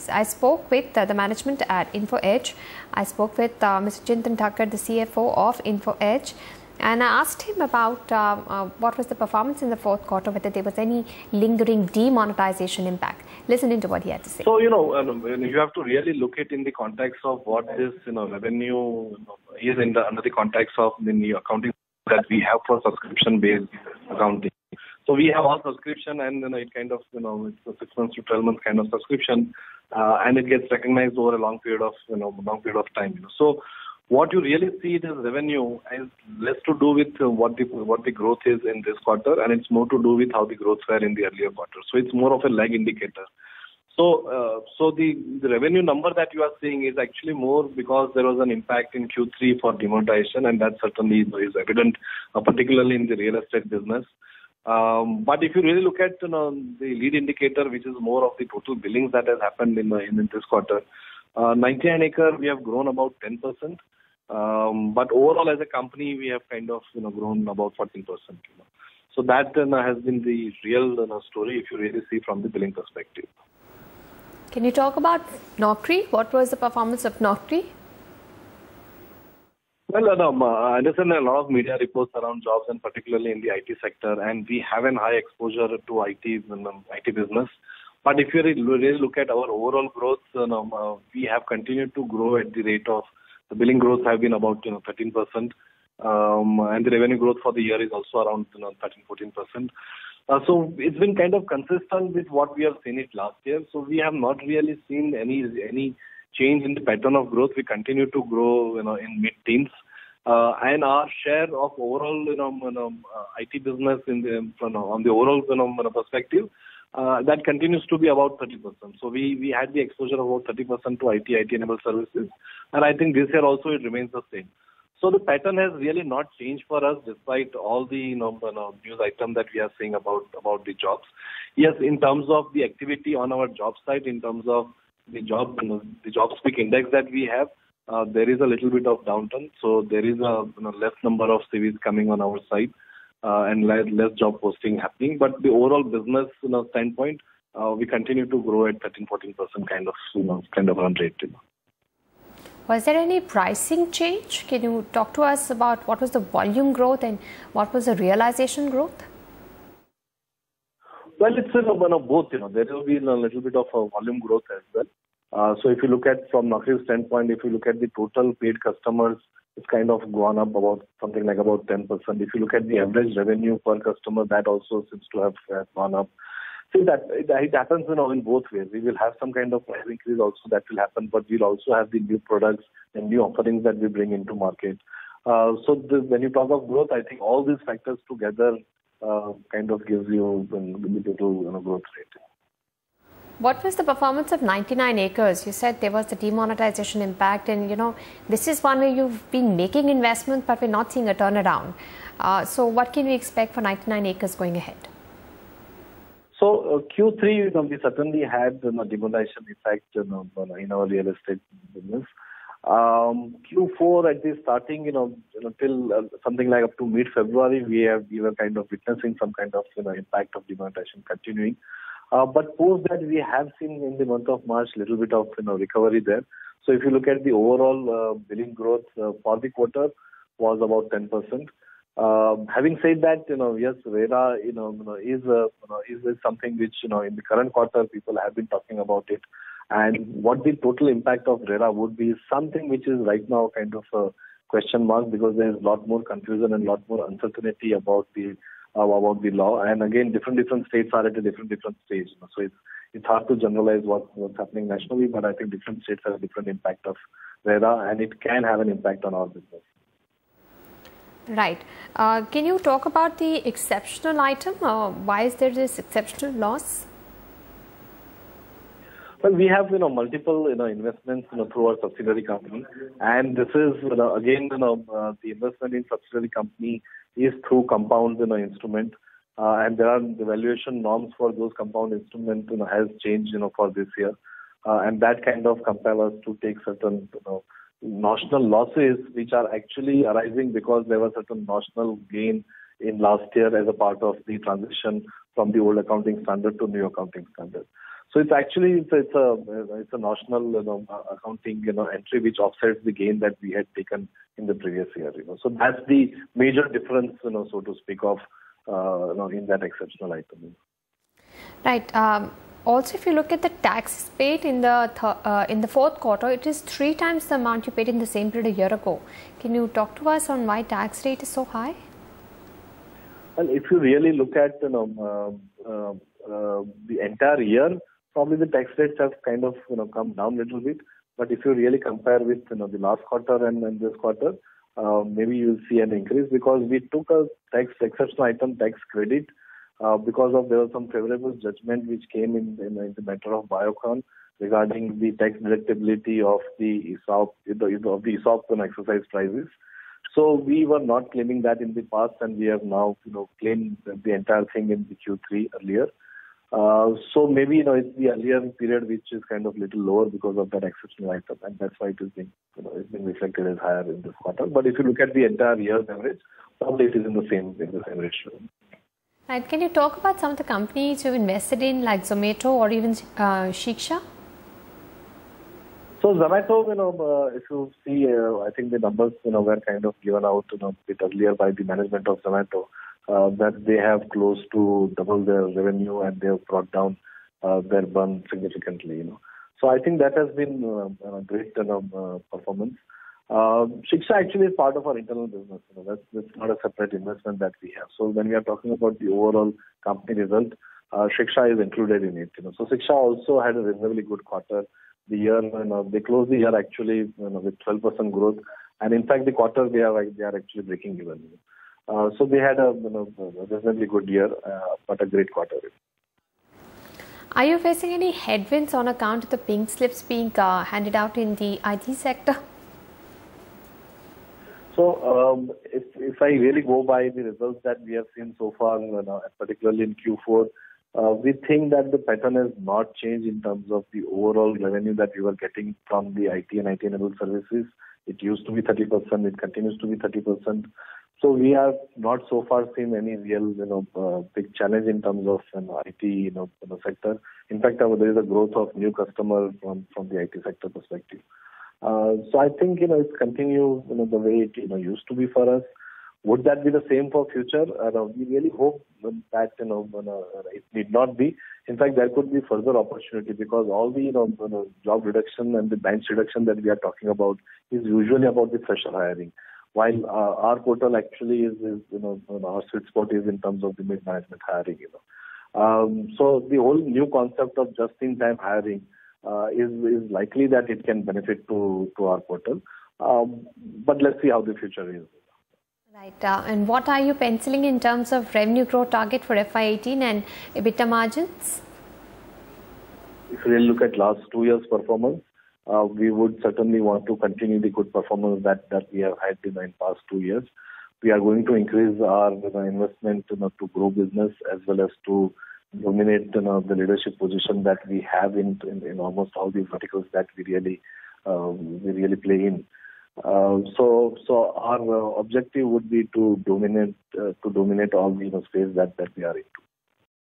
performance. I spoke with the management at Info Edge. I spoke with Mr. Chintan Thakkar, the CFO of Info Edge, and I asked him about what was the performance in the fourth quarter, whether there was any lingering demonetization impact. Listen into what he had to say. So, you have to really look at in the context of what this, revenue is under the context of the new accounting that we have for subscription-based accounting. So we have all subscription, and it kind of, it's a 6 months to 12 months kind of subscription, and it gets recognized over a long period of time. So what you really see it as revenue is less to do with what the growth is in this quarter, and it's more to do with how the growth were in the earlier quarter. So it's more of a lag indicator. So the revenue number that you are seeing is actually more because there was an impact in Q3 for demonetization, and that certainly is evident, particularly in the real estate business. But if you really look at the lead indicator, which is more of the total billings that has happened in this quarter, 99acre we have grown about 10%, but overall as a company we have kind of grown about 14%. So that has been the real story if you really see from the billing perspective. Can you talk about Naukri? What was the performance of Naukri? Well, I understand a lot of media reports around jobs, and particularly in the IT sector, and we have a high exposure to IT business. But if you really look at our overall growth, we have continued to grow at the rate of the billing growth have been about 13%, and the revenue growth for the year is also around 13-14%. So it's been kind of consistent with what we have seen it last year. So we have not really seen any change in the pattern of growth. We continue to grow, in mid-teens, and our share of overall, IT business on the overall, perspective, that continues to be about 30%. So we had the exposure of about 30% to IT-enabled services, and I think this year also it remains the same. So the pattern has really not changed for us, despite all the news item that we are seeing about the jobs. Yes, in terms of the activity on our job site, in terms of the job speak index that we have, there is a little bit of downturn. So there is a less number of CVs coming on our site, and less job posting happening. But the overall business standpoint, we continue to grow at 13-14% kind of run rate. Was there any pricing change? Can you talk to us about what was the volume growth and what was the realization growth? Well, it's both. There will be a little bit of a volume growth as well. So if you look at from Naukri's standpoint, if you look at the total paid customers, it's kind of gone up about something like about 10%. If you look at the average revenue per customer, that also seems to have gone up. See that it happens in both ways. We will have some kind of price increase also that will happen, but we'll also have the new products and new offerings that we bring into market. When you talk of growth, I think all these factors together kind of gives you the total growth rate. What was the performance of 99acres? You said there was the demonetization impact, and this is one where you've been making investments, but we're not seeing a turnaround. So what can we expect for 99acres going ahead? So Q3, we certainly had demonetization effect in our real estate business. Q4 at the starting, till something like up to mid-February, we were kind of witnessing some kind of impact of demonetization continuing. But post that, we have seen in the month of March little bit of recovery there. So if you look at the overall billing growth for the quarter was about 10%. Having said that, yes, RERA, is something which, in the current quarter, people have been talking about it. And what the total impact of RERA would be is something which is right now kind of a question mark, because there is a lot more confusion and a lot more uncertainty about the law. And again, different states are at a different stage. So it's hard to generalize what's happening nationally, but I think different states have a different impact of RERA, and it can have an impact on our business. Right. Can you talk about the exceptional item? Why is there this exceptional loss? Well, we have multiple investments through our subsidiary company, and this is again the investment in subsidiary company is through compound instrument, and there are the valuation norms for those compound instruments has changed for this year, and that kind of compel us to take certain notional losses which are actually arising because there was certain notional gain in last year as a part of the transition from the old accounting standard to new accounting standard. So it's actually it's a national accounting entry which offsets the gain that we had taken in the previous year. So that's the major difference, so to speak, of in that exceptional item. Right. Also, if you look at the tax paid in the fourth quarter, it is 3 times the amount you paid in the same period a year ago. Can you talk to us on why tax rate is so high? Well, if you really look at the entire year, probably the tax rates have kind of come down a little bit. But if you really compare with the last quarter and this quarter, maybe you'll see an increase because we took a exceptional item tax credit because there was some favorable judgment which came in the matter of Biocon regarding the tax deductibility of the ESOP exercise prices. So we were not claiming that in the past, and we have now claimed the entire thing in the Q3 earlier. So maybe it's the earlier period which is kind of little lower because of that exceptional item, and that's why it is being reflected as higher in this quarter. But if you look at the entire year's average, probably it is in the same ratio. Right. Can you talk about some of the companies you've invested in, like Zomato or even Shiksha? So Zomato, if you see, I think the numbers were kind of given out a bit earlier by the management of Zomato that they have close to double their revenue and they have brought down their burn significantly. So I think that has been a great performance. Shiksha actually is part of our internal business. That's not a separate investment that we have. So when we are talking about the overall company result, Shiksha is included in it. So Shiksha also had a reasonably good quarter. The year, they closed the year actually with 12% growth, and in fact the quarter they are actually breaking even. So they had a reasonably good year, but a great quarter. Are you facing any headwinds on account of the pink slips being handed out in the IT sector? So if I really go by the results that we have seen so far, particularly in Q4, we think that the pattern has not changed in terms of the overall revenue that we were getting from the IT and IT-enabled services. It used to be 30%, it continues to be 30%. So we have not so far seen any real, big challenge in terms of IT, sector. In fact, there is a growth of new customers from the IT sector perspective. So I think it's continue the way it used to be for us. Would that be the same for future? We really hope that it need not be. In fact, there could be further opportunity because all the job reduction and the bench reduction that we are talking about is usually about the fresher hiring. While our portal actually is our sweet spot is in terms of the mid-management hiring. So the whole new concept of just-in-time hiring is likely that it can benefit to our portal. But let's see how the future is. Right. And what are you penciling in terms of revenue growth target for FY18 and EBITDA margins? If you really look at last 2 years' performance, we would certainly want to continue the good performance that we have had in the past 2 years. We are going to increase our investment to grow business as well as to dominate the leadership position that we have in almost all the verticals that we really play in. So our objective would be to dominate all the space that we are into.